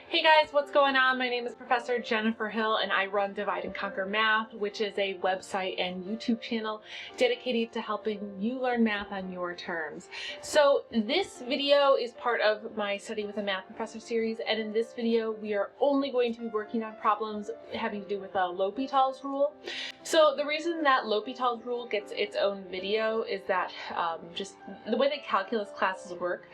Hey guys, what's going on? My name is Professor Jennifer Hill and I run Divide and Conquer Math, which is a website and YouTube channel dedicated to helping you learn math on your terms. So this video is part of my Study with a Math Professor series, and in this video we are only going to be working on problems having to do with L'Hopital's rule. So the reason that L'Hopital's rule gets its own video is that just the way that calculus classes work.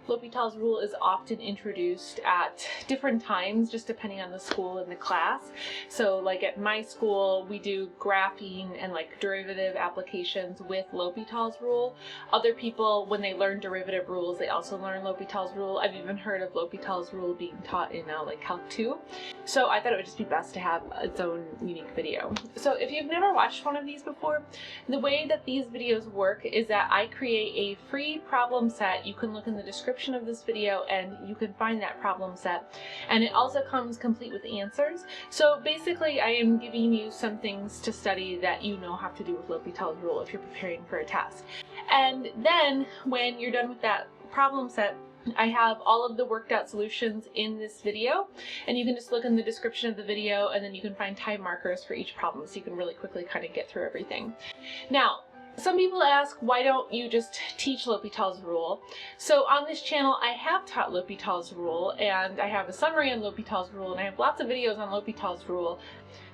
L'Hopital's rule is often introduced at different times, just depending on the school and the class. So like at my school, we do graphing and like derivative applications with L'Hopital's rule. Other people, when they learn derivative rules, they also learn L'Hopital's rule. I've even heard of L'Hopital's rule being taught in like Calc 2. So I thought it would just be best to have its own unique video. So if you've never watched one of these before, the way that these videos work is that I create a free problem set. You can look in the description of this video and you can find that problem set, and it also comes complete with answers. So basically I am giving you some things to study that you know have to do with L'Hopital's rule if you're preparing for a test. And then when you're done with that problem set, I have all of the worked out solutions in this video, and you can just look in the description of the video and then you can find time markers for each problem so you can really quickly kind of get through everything. Now, some people ask, why don't you just teach L'Hopital's rule? So on this channel, I have taught L'Hopital's rule, and I have a summary on L'Hopital's rule, and I have lots of videos on L'Hopital's rule.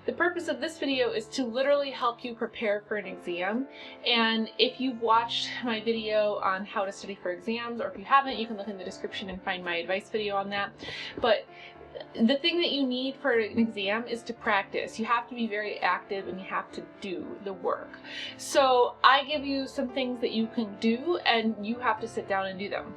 The purpose of this video is to literally help you prepare for an exam. And if you've watched my video on how to study for exams, or if you haven't, you can look in the description and find my advice video on that. But the thing that you need for an exam is to practice. You have to be very active and you have to do the work. So I give you some things that you can do and you have to sit down and do them.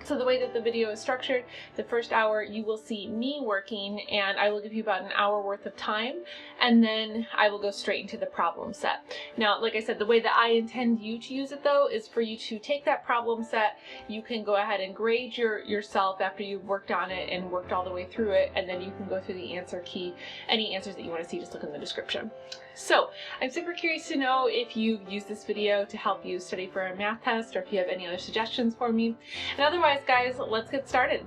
So the way that the video is structured, the first hour you will see me working, and I will give you about an hour worth of time, and then I will go straight into the problem set. Now, like I said, the way that I intend you to use it though is for you to take that problem set. You can go ahead and grade yourself after you've worked on it and worked all the way through it, and then you can go through the answer key. Any answers that you want to see, just look in the description. So I'm super curious to know if you've used this video to help you study for a math test, or if you have any other suggestions for me. And otherwise, guys, let's get started.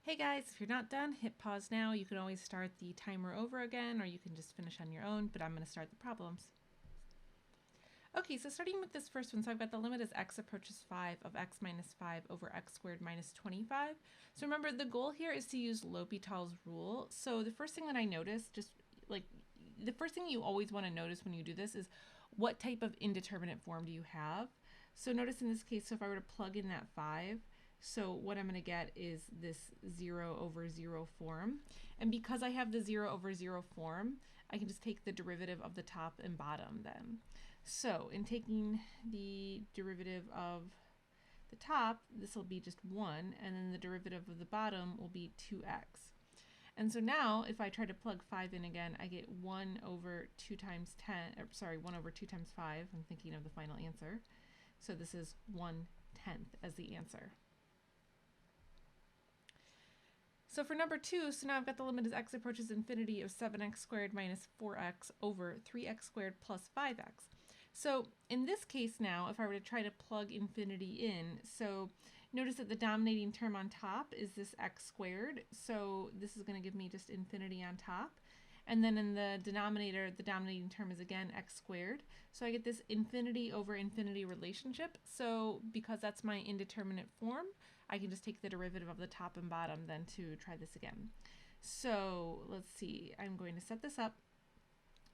Hey guys, if you're not done, hit pause now. You can always start the timer over again, or you can just finish on your own, but I'm going to start the problems. Okay, so starting with this first one, so I've got the limit as x approaches 5 of x minus 5 over x squared minus 25. So remember, the goal here is to use L'Hopital's rule. So the first thing that I noticed, just like the first thing you always want to notice when you do this is what type of indeterminate form do you have? So notice in this case, so if I were to plug in that 5, so what I'm going to get is this 0 over 0 form. And because I have the 0 over 0 form, I can just take the derivative of the top and bottom then. So in taking the derivative of the top, this will be just 1, and then the derivative of the bottom will be 2x. And so now if I try to plug 5 in again, I get 1 over 2 times 10, or sorry, 1 over 2 times 5. I'm thinking of the final answer. So this is 1/10 as the answer. So for number 2, so now I've got the limit as x approaches infinity of 7x squared minus 4x over 3x squared plus 5x. So in this case now, if I were to try to plug infinity in, so notice that the dominating term on top is this x squared. So this is going to give me just infinity on top. And then in the denominator, the dominating term is again x squared. So I get this infinity over infinity relationship. So because that's my indeterminate form, I can just take the derivative of the top and bottom then to try this again. So let's see, I'm going to set this up.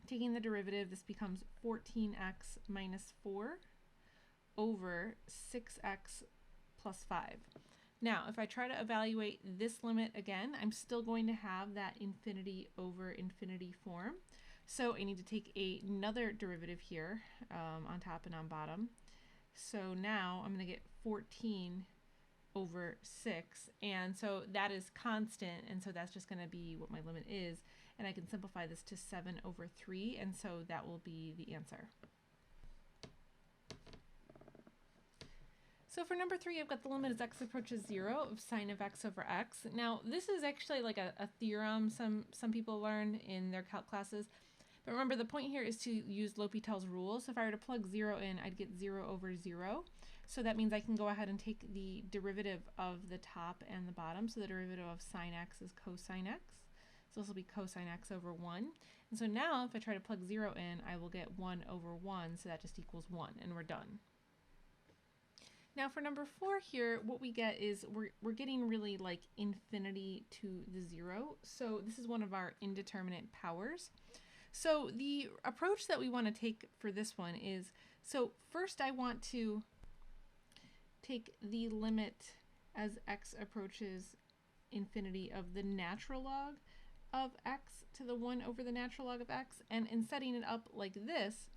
Taking the derivative, this becomes 14x minus 4 over 6x plus 5. Now, if I try to evaluate this limit again, I'm still going to have that infinity over infinity form. So I need to take another derivative here on top and on bottom. So now I'm going to get 14 over 6, and so that is constant, and so that's just going to be what my limit is, and I can simplify this to 7 over 3, and so that will be the answer. So for number 3, I've got the limit as x approaches 0 of sine of x over x. Now this is actually like a theorem some people learn in their calc classes. But remember, the point here is to use L'Hopital's rule. So if I were to plug 0 in, I'd get 0 over 0. So that means I can go ahead and take the derivative of the top and the bottom. So the derivative of sine x is cosine x. So this will be cosine x over 1. And so now if I try to plug 0 in, I will get 1 over 1. So that just equals 1, and we're done. Now for number 4 here, what we get is we're getting really like infinity to the 0. So this is one of our indeterminate powers. So the approach that we want to take for this one is, so first I want to take the limit as x approaches infinity of the natural log of x to the 1 over the natural log of x, and in setting it up like this,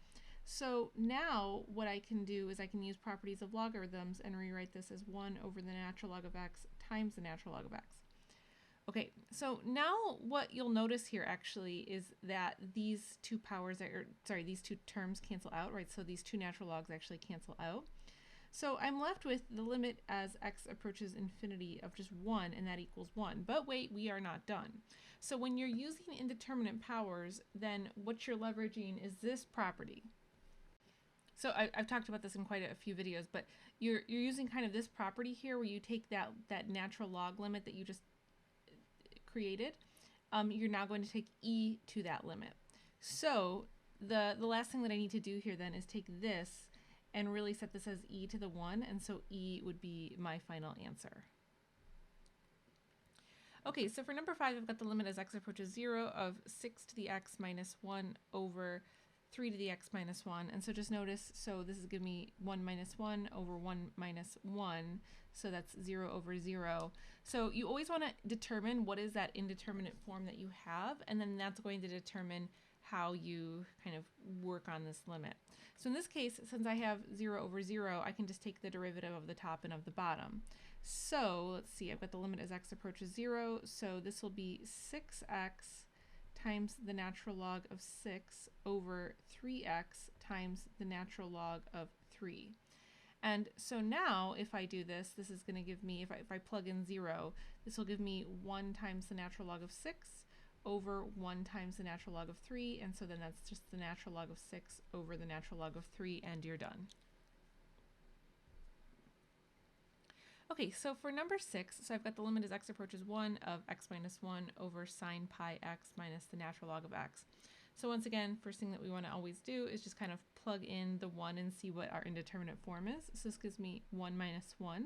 so now what I can do is I can use properties of logarithms and rewrite this as 1 over the natural log of x times the natural log of x. Okay, so now what you'll notice here actually is that these two powers, these two terms cancel out, right? So these two natural logs actually cancel out. So I'm left with the limit as x approaches infinity of just 1, and that equals 1. But wait, we are not done. So when you're using indeterminate powers, then what you're leveraging is this property. So I've talked about this in quite a few videos, but you're using kind of this property here where you take that natural log limit that you just created, you're now going to take e to that limit. So the last thing that I need to do here then is take this and really set this as e to the 1, and so e would be my final answer. Okay, so for number 5, I've got the limit as x approaches 0 of 6 to the x minus 1 over 3 to the x minus 1. And so just notice, so this is giving me 1 minus 1 over 1 minus 1. So that's 0 over 0. So you always want to determine what is that indeterminate form that you have, and then that's going to determine how you kind of work on this limit. So in this case, since I have 0 over 0, I can just take the derivative of the top and of the bottom. So let's see, I've got the limit as x approaches 0. So this will be 6x times the natural log of 6 over 3x times the natural log of 3. And so now if I do this, this is going to give me, if I plug in 0, this will give me 1 times the natural log of 6 over 1 times the natural log of 3, and so then that's just the natural log of 6 over the natural log of 3, and you're done. Okay, so for number 6, so I've got the limit as x approaches 1 of x minus 1 over sine pi x minus the natural log of x. So once again, first thing that we want to always do is just kind of plug in the 1 and see what our indeterminate form is. So this gives me 1 minus 1.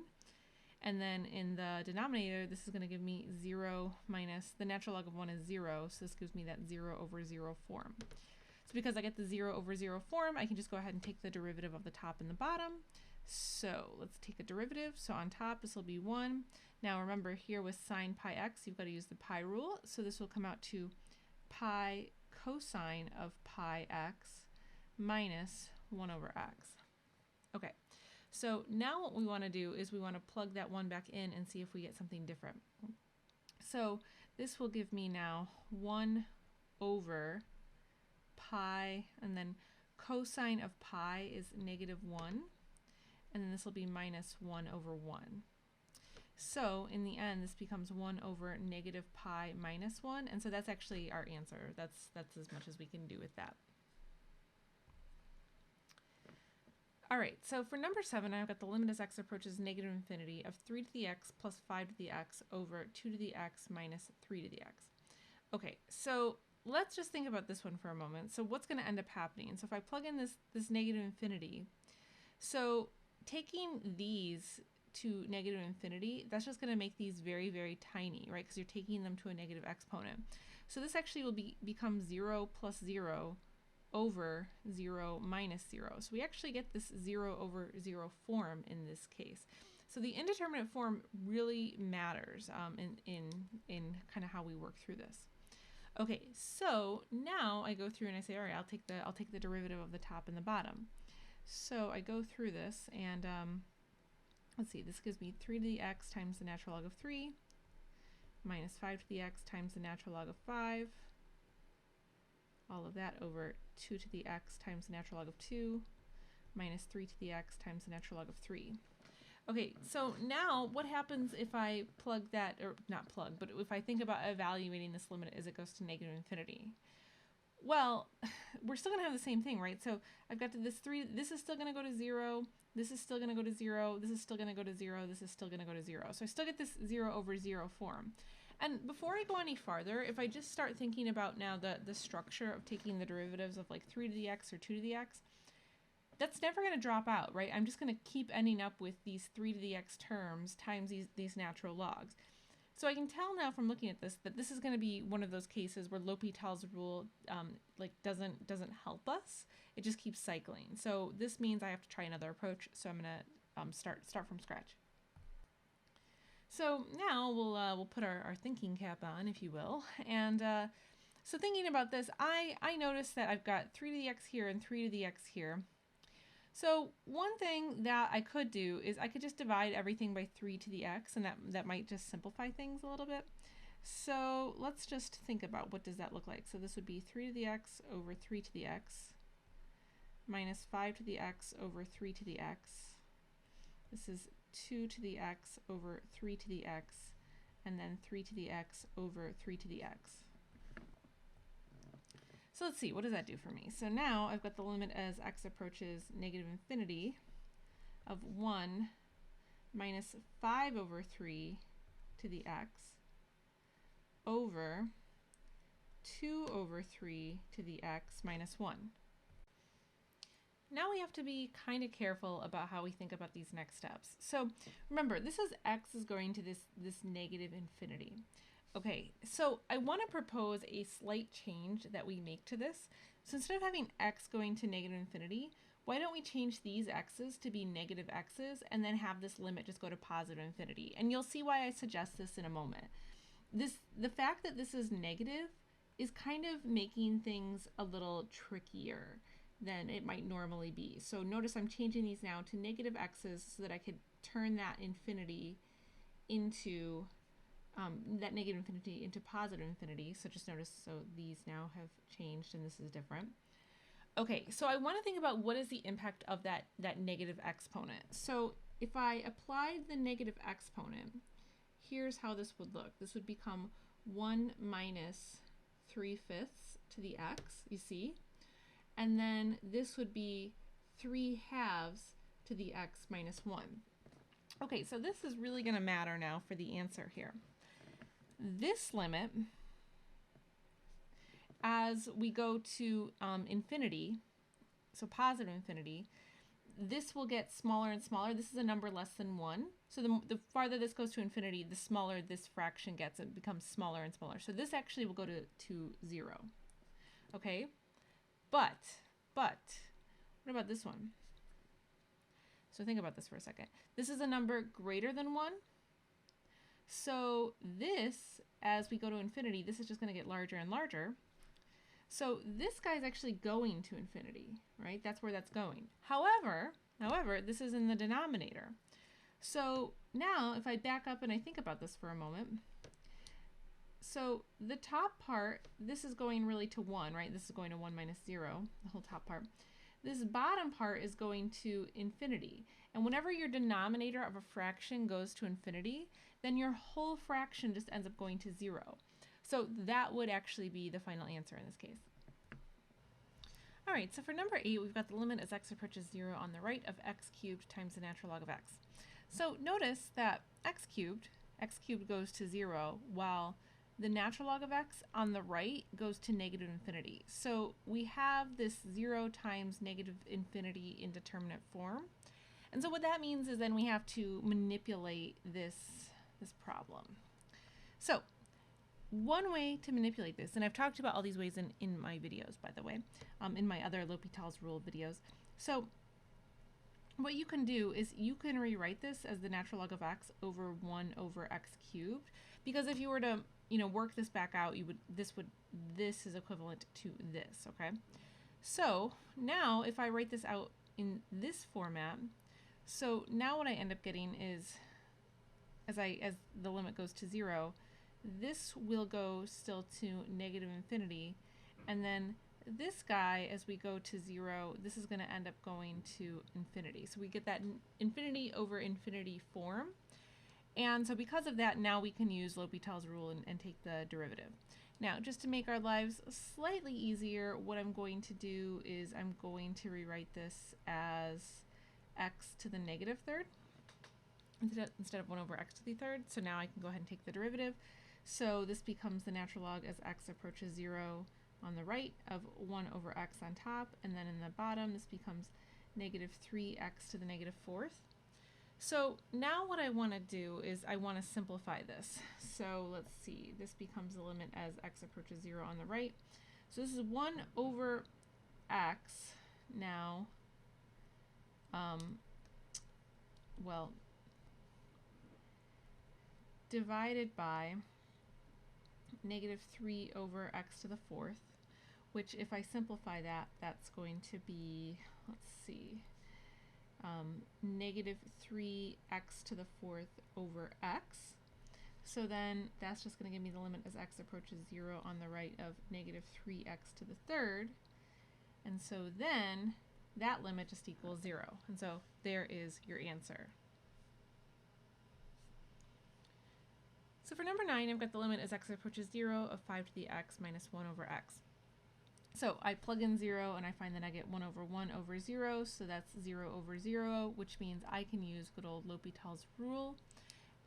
And then in the denominator, this is going to give me 0 minus, the natural log of 1 is 0, so this gives me that 0 over 0 form. So because I get the 0 over 0 form, I can just go ahead and take the derivative of the top and the bottom. So let's take a derivative. So on top, this will be 1. Now remember, here with sine pi x, you've got to use the pi rule. So this will come out to pi cosine of pi x minus 1 over x. Okay, so now what we want to do is we want to plug that 1 back in and see if we get something different. So this will give me now 1 over pi, and then cosine of pi is negative 1. And then this will be minus 1 over 1. So in the end, this becomes 1 over negative pi minus 1. And so that's actually our answer. That's as much as we can do with that. All right, so for number 7, I've got the limit as x approaches negative infinity of 3 to the x plus 5 to the x over 2 to the x minus 3 to the x. Okay, so let's just think about this one for a moment. So what's going to end up happening? So if I plug in this negative infinity, so taking these to negative infinity, that's just going to make these very, very tiny, right? Because you're taking them to a negative exponent. So this actually will become 0 plus 0 over 0 minus 0. So we actually get this 0 over 0 form in this case. So the indeterminate form really matters in kind of how we work through this. Okay, so now I go through and I say, all right, I'll take the derivative of the top and the bottom. So I go through this and let's see, this gives me 3 to the x times the natural log of 3 minus 5 to the x times the natural log of 5, all of that over 2 to the x times the natural log of 2 minus 3 to the x times the natural log of 3. Okay, so now what happens if I plug that, or not plug, but if I think about evaluating this limit as it goes to negative infinity? Well, we're still going to have the same thing, right? So I've got this 3, this is still going to go to 0, this is still going to go to 0, this is still going to go to 0, this is still going to go to 0. So I still get this 0 over 0 form. And before I go any farther, if I just start thinking about now the structure of taking the derivatives of like 3 to the x or 2 to the x, that's never going to drop out, right? I'm just going to keep ending up with these 3 to the x terms times these natural logs. So I can tell now from looking at this that this is going to be one of those cases where L'Hopital's rule doesn't help us. It just keeps cycling. So this means I have to try another approach. So I'm going to start from scratch. So now we'll put our thinking cap on, if you will, and so thinking about this, I noticed that I've got 3 to the x here and 3 to the x here. So one thing that I could do is I could just divide everything by 3 to the x, and that might just simplify things a little bit. So let's just think about what does that look like. So this would be 3 to the x over 3 to the x minus 5 to the x over 3 to the x. This is 2 to the x over 3 to the x, and then 3 to the x over 3 to the x. So let's see, what does that do for me? So now I've got the limit as x approaches negative infinity of 1 minus 5 over 3 to the x over 2 over 3 to the x minus 1. Now we have to be kind of careful about how we think about these next steps. So remember, this is x is going to this negative infinity. Okay, so I want to propose a slight change that we make to this. So instead of having x going to negative infinity, why don't we change these x's to be negative x's and then have this limit just go to positive infinity? And you'll see why I suggest this in a moment. The fact that this is negative is kind of making things a little trickier than it might normally be. So notice I'm changing these now to negative x's so that I could turn that infinity into that negative infinity into positive infinity. So just notice, so these now have changed and this is different. Okay, so I want to think about what is the impact of that negative exponent. So if I applied the negative exponent, here's how this would look. This would become 1 minus 3/5 to the x, you see? And then this would be 3/2 to the x minus 1. Okay, so this is really going to matter now for the answer here. This limit, as we go to infinity, so positive infinity, this will get smaller and smaller. This is a number less than 1. So the farther this goes to infinity, the smaller this fraction gets. It becomes smaller and smaller. So this actually will go to 0. Okay? But, what about this one? So think about this for a second. This is a number greater than 1. So this, as we go to infinity, this is just going to get larger and larger. So this guy's actually going to infinity, right? That's where that's going. However, this is in the denominator. So now if I back up and I think about this for a moment, so the top part, this is going really to 1, right? This is going to 1 minus 0, the whole top part. This bottom part is going to infinity. And whenever your denominator of a fraction goes to infinity, then your whole fraction just ends up going to 0. So that would actually be the final answer in this case. All right, so for number 8, we've got the limit as x approaches 0 on the right of x cubed times the natural log of x. So notice that x cubed goes to 0, while the natural log of x on the right goes to negative infinity. So we have this 0 times negative infinity indeterminate form. And so what that means is then we have to manipulate this problem. So one way to manipulate this, and I've talked about all these ways in my videos, by the way, in my other L'Hopital's rule videos. So what you can do is you can rewrite this as the natural log of x over 1 over x cubed, because if you were to work this back out, this is equivalent to this, okay? So now if I write this out in this format, so now what I end up getting is, as the limit goes to 0, this will go still to negative infinity, and then this guy, as we go to 0, this is going to end up going to infinity. So we get that infinity over infinity form. And so because of that, now we can use L'Hopital's rule and take the derivative. Now, just to make our lives slightly easier, what I'm going to do is I'm going to rewrite this as x to the negative third instead of 1 over x to the third. So now I can go ahead and take the derivative. So this becomes the natural log as x approaches 0 on the right of 1 over x on top, and then in the bottom this becomes negative 3x to the negative fourth. So now what I want to do is I want to simplify this. So let's see, this becomes the limit as x approaches 0 on the right. So this is 1 over x now, divided by negative 3 over x to the fourth, which if I simplify that, that's going to be, let's see, negative 3x to the fourth over x. So then that's just going to give me the limit as x approaches 0 on the right of negative 3x to the third. And so then that limit just equals 0. And so there is your answer. So for number 9, I've got the limit as x approaches 0 of 5 to the x minus 1 over x. So I plug in 0 and I find that I get 1 over 0, so that's 0 over 0, which means I can use good old L'Hopital's rule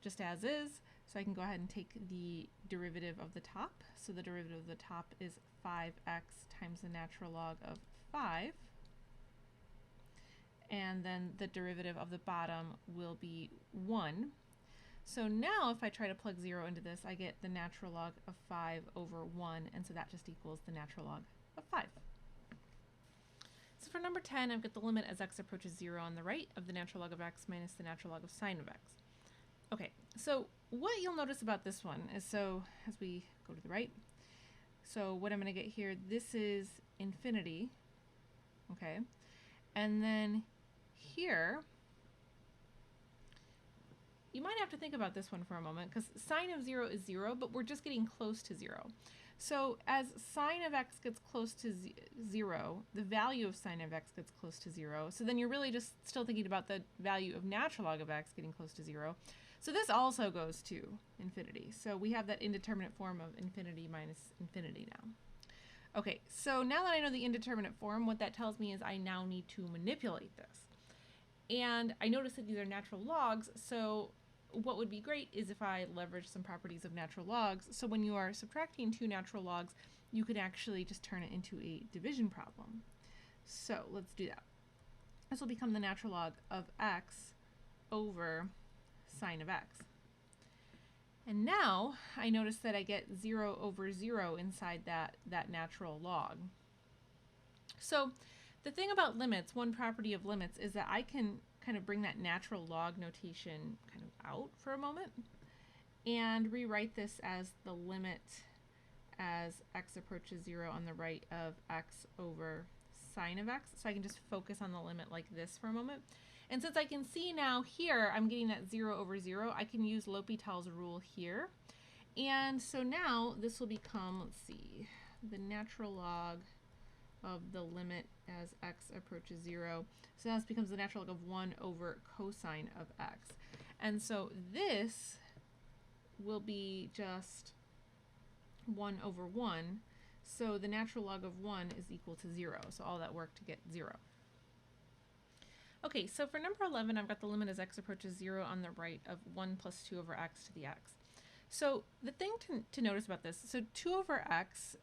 just as is. So I can go ahead and take the derivative of the top. So the derivative of the top is 5x times the natural log of 5. And then the derivative of the bottom will be 1. So now if I try to plug 0 into this, I get the natural log of 5 over 1, and so that just equals the natural log of 5. So for number 10, I've got the limit as x approaches 0 on the right of the natural log of x minus the natural log of sine of x. Okay, so what you'll notice about this one is, so as we go to the right, so what I'm going to get here, this is infinity, okay, and then here, you might have to think about this one for a moment, because sine of 0 is 0, but we're just getting close to 0. So as sine of x gets close to 0, the value of sine of x gets close to 0. So then you're really just still thinking about the value of natural log of x getting close to 0. So this also goes to infinity. So we have that indeterminate form of infinity minus infinity now. Okay, so now that I know the indeterminate form, what that tells me is I now need to manipulate this. And I noticed that these are natural logs, so what would be great is if I leverage some properties of natural logs. So when you are subtracting two natural logs, you could actually just turn it into a division problem. So let's do that. This will become the natural log of x over sine of x. And now I notice that I get 0 over 0 inside that natural log. So the thing about limits, one property of limits, is that I can kind of bring that natural log notation kind of out for a moment and rewrite this as the limit as x approaches 0 on the right of x over sine of x. So I can just focus on the limit like this for a moment. And since I can see now here, I'm getting that 0 over 0, I can use L'Hopital's rule here. And so now this will become, let's see, the natural log of the limit as x approaches 0. So now this becomes the natural log of 1 over cosine of x. And so this will be just 1 over 1. So the natural log of 1 is equal to 0. So all that work to get 0. Okay, so for number 11, I've got the limit as x approaches 0 on the right of 1 plus 2 over x to the x. So the thing to notice about this, so 2 over x,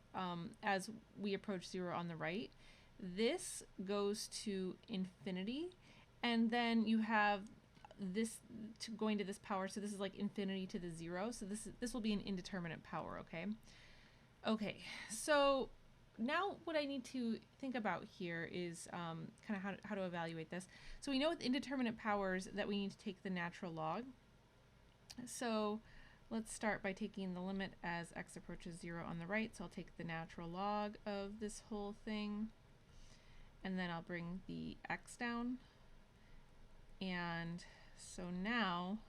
as we approach 0 on the right, this goes to infinity, and then you have this going to this power, so this is like infinity to the 0, so this will be an indeterminate power, okay? Okay, so now what I need to think about here is kind of how to evaluate this. So we know with indeterminate powers that we need to take the natural log. So let's start by taking the limit as x approaches 0 on the right. So I'll take the natural log of this whole thing, and then I'll bring the x down. And so now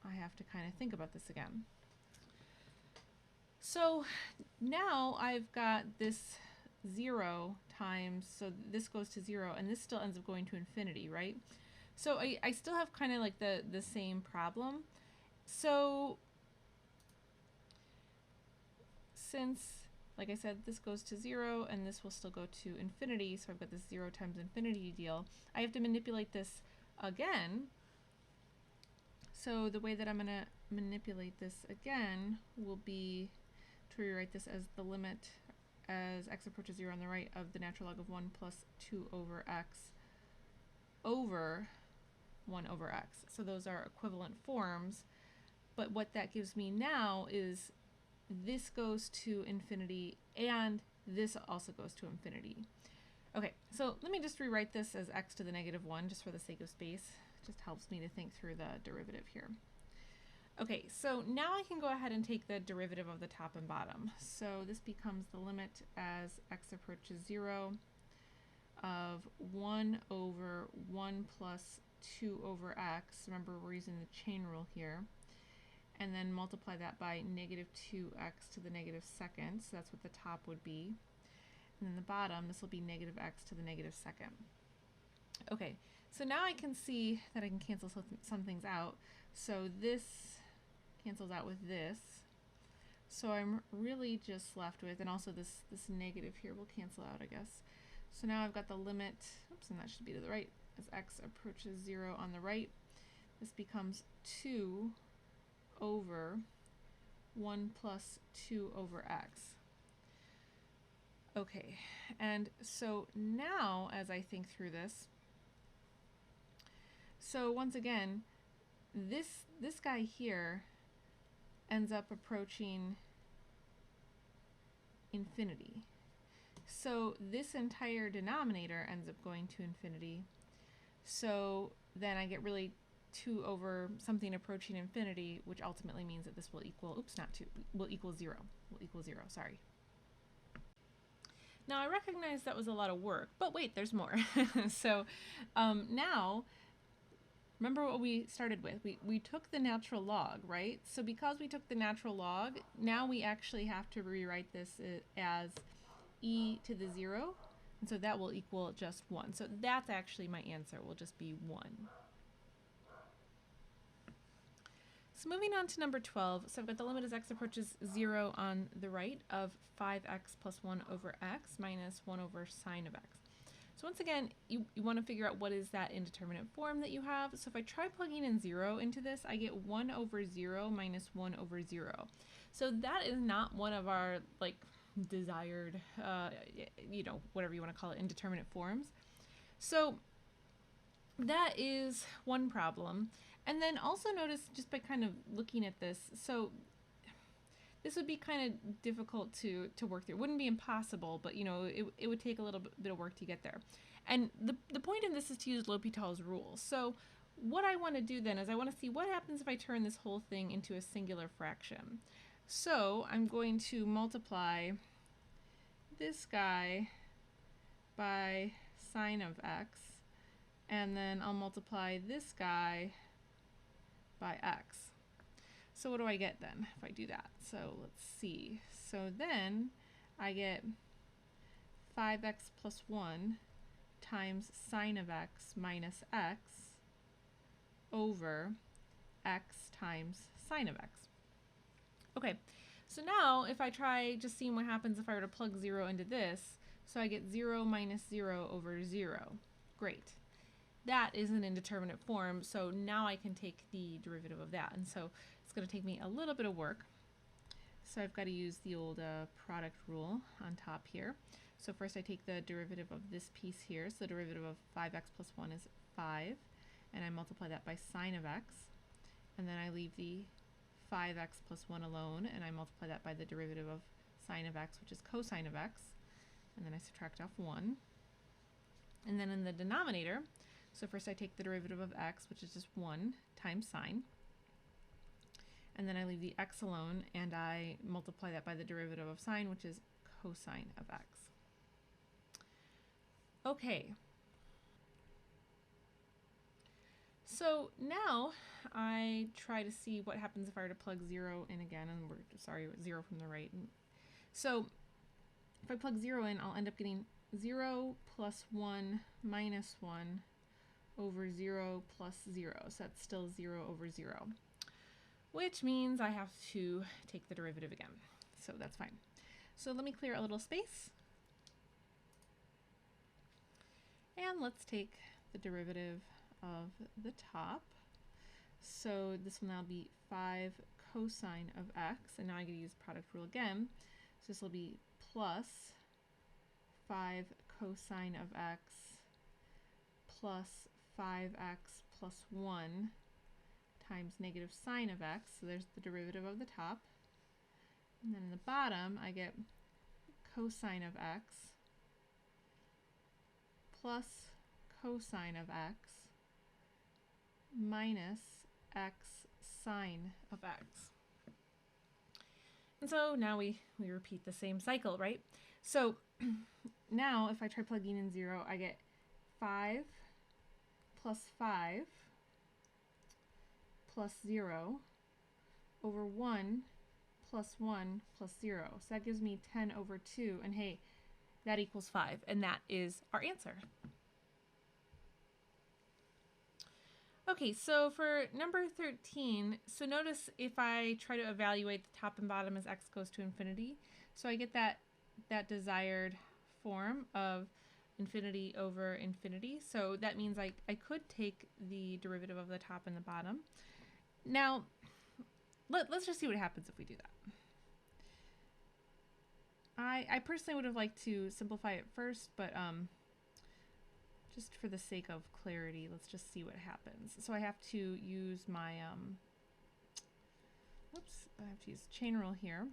I have to kind of think about this again. So now I've got this 0 times, so this goes to 0, and this still ends up going to infinity, right? So I still have kind of like the same problem. So since, like I said, this goes to 0, and this will still go to infinity, so I've got this 0 times infinity deal, I have to manipulate this again. So the way that I'm going to manipulate this again will be to rewrite this as the limit as x approaches 0 on the right of the natural log of 1 plus 2 over x over 1 over x. So those are equivalent forms, but what that gives me now is this goes to infinity and this also goes to infinity. Okay, so let me just rewrite this as x to the negative 1 just for the sake of space. It just helps me to think through the derivative here. Okay, so now I can go ahead and take the derivative of the top and bottom. So this becomes the limit as x approaches 0 of 1 over 1 plus 2 over x. Remember, we're using the chain rule here. And then multiply that by negative 2x to the negative second. So that's what the top would be. And then the bottom, this will be negative x to the negative second. Okay, so now I can see that I can cancel some things out. So this cancels out with this. So I'm really just left with, and also this negative here will cancel out, I guess. So now I've got the limit, oops, and that should be to the right, as x approaches 0 on the right. This becomes 2 over 1 plus 2 over x. Okay, and so now as I think through this, so once again, this guy here ends up approaching infinity. So this entire denominator ends up going to infinity. So then I get really 2 over something approaching infinity, which ultimately means that this will equal, oops, not 2, will equal 0. Will equal 0, sorry. Now I recognize that was a lot of work, but wait, there's more. So now, remember what we started with. We took the natural log, right? So because we took the natural log, now we actually have to rewrite this as e to the 0, and so that will equal just 1. So that's actually my answer, will just be 1. So moving on to number 12, so I've got the limit as x approaches 0 on the right of 5x plus 1 over x minus 1 over sine of x. So So once again, you want to figure out what is that indeterminate form that you have. So if I try plugging in 0 into this, I get 1 over 0 minus 1 over 0. So that is not one of our like desired, whatever you want to call it, indeterminate forms. So that is one problem. And then also notice, just by kind of looking at this, so this would be kind of difficult to work through. It wouldn't be impossible, but it would take a little bit of work to get there. And the point of this is to use L'Hopital's rule. So what I want to do then is I want to see what happens if I turn this whole thing into a singular fraction. So I'm going to multiply this guy by sine of x, and then I'll multiply this guy by x. So what do I get then if I do that? So let's see. So then I get 5x plus 1 times sine of x minus x over x times sine of x. Okay, so now if I try just seeing what happens if I were to plug 0 into this, so I get 0 minus 0 over 0. Great. That is an indeterminate form, so now I can take the derivative of that. And so it's going to take me a little bit of work. So I've got to use the old product rule on top here. So first I take the derivative of this piece here. So the derivative of 5x plus 1 is 5. And I multiply that by sine of x. And then I leave the 5x plus 1 alone. And I multiply that by the derivative of sine of x, which is cosine of x. And then I subtract off 1. And then in the denominator, so first I take the derivative of x, which is just 1 times sine. And then I leave the x alone, and I multiply that by the derivative of sine, which is cosine of x. Okay. So now I try to see what happens if I were to plug 0 in again, and we're sorry, 0 from the right. So if I plug 0 in, I'll end up getting 0 plus 1 minus 1 over 0 plus 0. So that's still 0 over 0, which means I have to take the derivative again. So that's fine. So let me clear a little space. And let's take the derivative of the top. So this will now be 5 cosine of x, and now I get to use the product rule again. So this will be plus 5 cosine of x plus 5x plus 1 times negative sine of x. So there's the derivative of the top. And then in the bottom, I get cosine of x plus cosine of x minus x sine of x. And so now we repeat the same cycle, right? So now if I try plugging in 0, I get 5 plus 5 plus 0 over 1 plus 1 plus 0. So that gives me 10 over 2, and hey, that equals 5, and that is our answer. Okay, so for number 13, so notice if I try to evaluate the top and bottom as x goes to infinity, so I get that desired form of infinity over infinity. So that means I could take the derivative of the top and the bottom. Now, let's just see what happens if we do that. I personally would have liked to simplify it first, but just for the sake of clarity, let's just see what happens. So I have to use my, I have to use chain rule here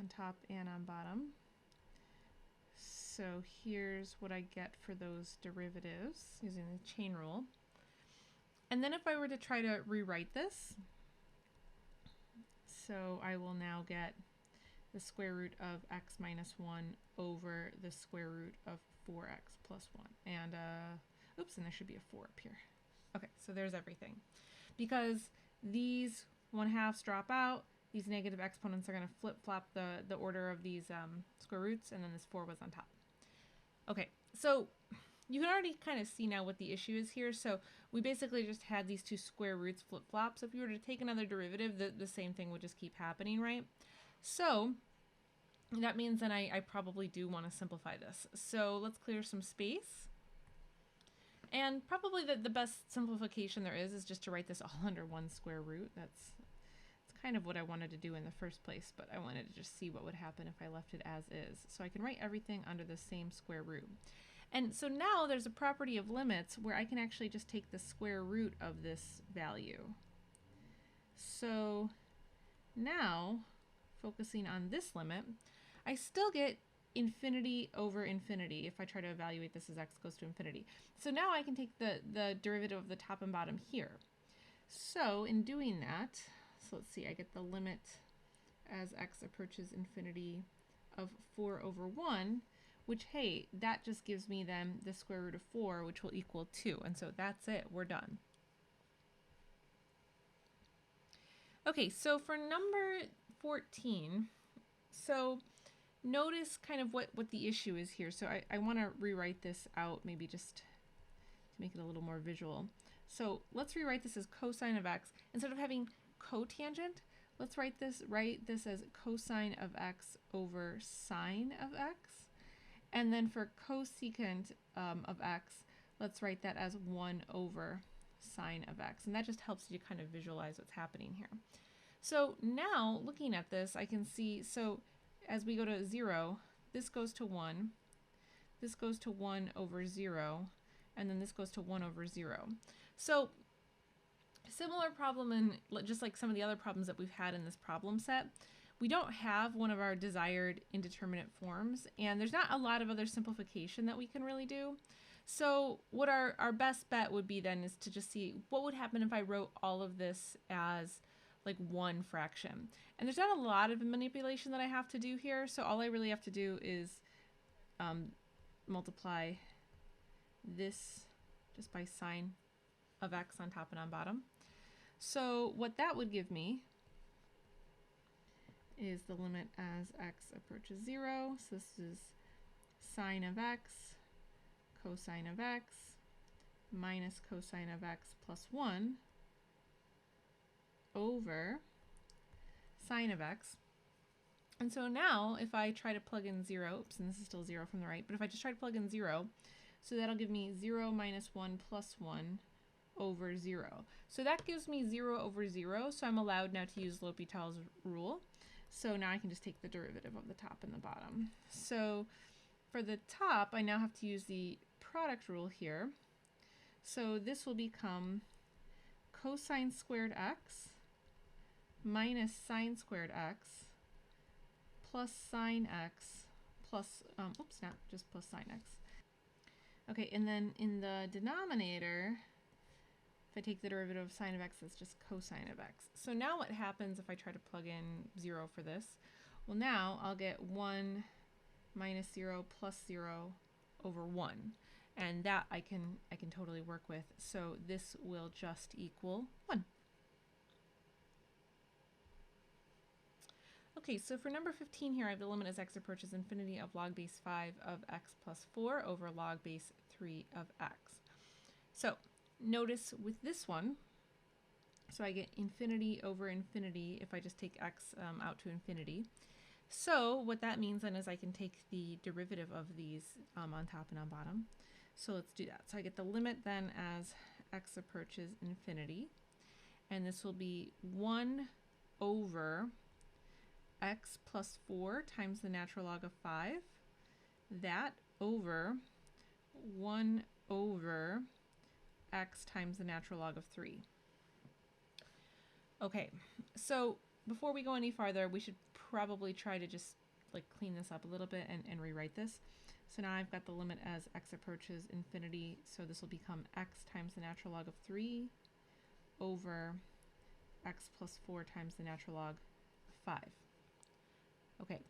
on top and on bottom. So here's what I get for those derivatives using the chain rule. And then if I were to try to rewrite this, so I will now get the square root of x minus 1 over the square root of 4x plus 1. And, oops, and there should be a 4 up here. Okay, so there's everything. Because these 1/2s drop out, these negative exponents are going to flip-flop the order of these square roots, and then this 4 was on top. Okay, so you can already kind of see now what the issue is here. So we basically just had these two square roots flip-flop. So if you were to take another derivative, the same thing would just keep happening, right? So that means then I probably do want to simplify this. So let's clear some space. And probably the best simplification there is just to write this all under one square root. It's kind of what I wanted to do in the first place, but I wanted to just see what would happen if I left it as is. So I can write everything under the same square root. And so now there's a property of limits where I can actually just take the square root of this value. So now, focusing on this limit, I still get infinity over infinity if I try to evaluate this as x goes to infinity. So now I can take the derivative of the top and bottom here. So in doing that, so let's see, I get the limit as x approaches infinity of 4 over 1, which, hey, that just gives me then the square root of 4, which will equal 2. And so that's it, we're done. Okay, so for number 14, so notice kind of what the issue is here. So I want to rewrite this out, maybe just to make it a little more visual. So let's rewrite this as cosine of x. Instead of having cotangent, let's write this as cosine of x over sine of x. And then for cosecant of x, let's write that as 1 over sine of x. And that just helps you kind of visualize what's happening here. So now looking at this, I can see, so as we go to 0, this goes to 1, this goes to 1 over 0, and then this goes to 1 over 0. So similar problem, in just like some of the other problems that we've had in this problem set, we don't have one of our desired indeterminate forms, and there's not a lot of other simplification that we can really do. So what our best bet would be then is to just see what would happen if I wrote all of this as like one fraction. And there's not a lot of manipulation that I have to do here, so all I really have to do is multiply this just by sine of x on top and on bottom. So what that would give me is the limit as x approaches 0. So this is sine of x, cosine of x, minus cosine of x plus 1 over sine of x. And so now if I try to plug in 0, oops, and this is still 0 from the right, but if I just try to plug in 0, so that'll give me 0 minus 1 plus 1 over 0. So that gives me 0 over 0, so I'm allowed now to use L'Hopital's rule. So now I can just take the derivative of the top and the bottom. So for the top, I now have to use the product rule here. So this will become cosine squared x minus sine squared x plus sine x plus, oops, not just plus sine x. Okay, and then in the denominator, if I take the derivative of sine of x, that's just cosine of x. So now what happens if I try to plug in 0 for this? Well, now I'll get 1 minus 0 plus 0 over 1. And that I can totally work with. So this will just equal 1. Okay, so for number 15 here, I have the limit as x approaches infinity of log base 5 of x plus 4 over log base 3 of x. So notice with this one, so I get infinity over infinity if I just take x out to infinity. So what that means then is I can take the derivative of these on top and on bottom. So let's do that. So I get the limit then as x approaches infinity, and this will be 1 over x plus 4 times the natural log of 5, that over 1 over x times the natural log of 3. Okay, so before we go any farther, we should probably try to just like clean this up a little bit and rewrite this. So now I've got the limit as x approaches infinity, so this will become x times the natural log of 3 over x plus 4 times the natural log of 5. Okay,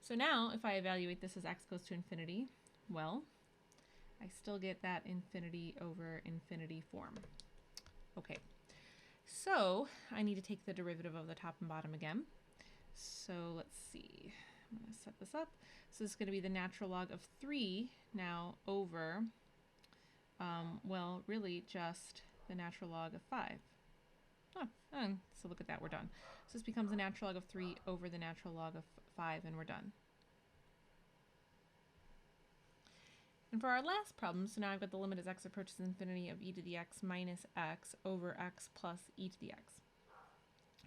so now if I evaluate this as x goes to infinity, well, I still get that infinity over infinity form. Okay, so I need to take the derivative of the top and bottom again. So let's see, I'm going to set this up. So this is going to be the natural log of 3 now over, well, really just the natural log of 5. Oh, so look at that, we're done. So this becomes the natural log of 3 over the natural log of 5, and we're done. And for our last problem, so now I've got the limit as x approaches infinity of e to the x minus x over x plus e to the x.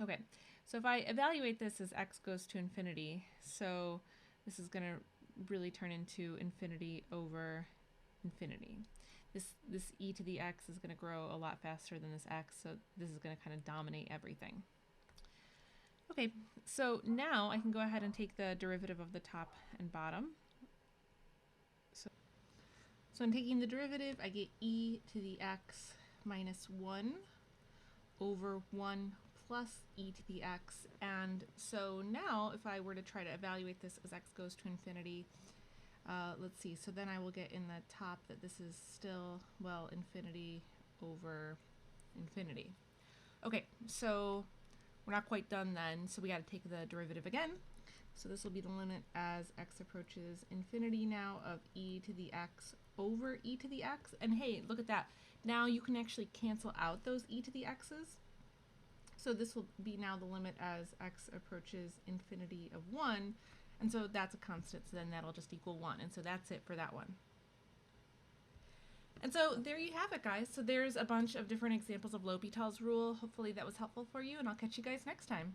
Okay, so if I evaluate this as x goes to infinity, so this is going to really turn into infinity over infinity. This e to the x is going to grow a lot faster than this x, so this is going to kind of dominate everything. Okay, so now I can go ahead and take the derivative of the top and bottom. So in taking the derivative, I get e to the x minus 1 over 1 plus e to the x. And so now if I were to try to evaluate this as x goes to infinity, let's see, so then I will get in the top that this is still, well, infinity over infinity. Okay, so we're not quite done then, so we got to take the derivative again. So this will be the limit as x approaches infinity now of e to the x over e to the x. And hey, look at that. Now you can actually cancel out those e to the x's. So this will be now the limit as x approaches infinity of 1. And so that's a constant, so then that'll just equal 1. And so that's it for that one. And so there you have it, guys. So there's a bunch of different examples of L'Hopital's rule. Hopefully that was helpful for you, and I'll catch you guys next time.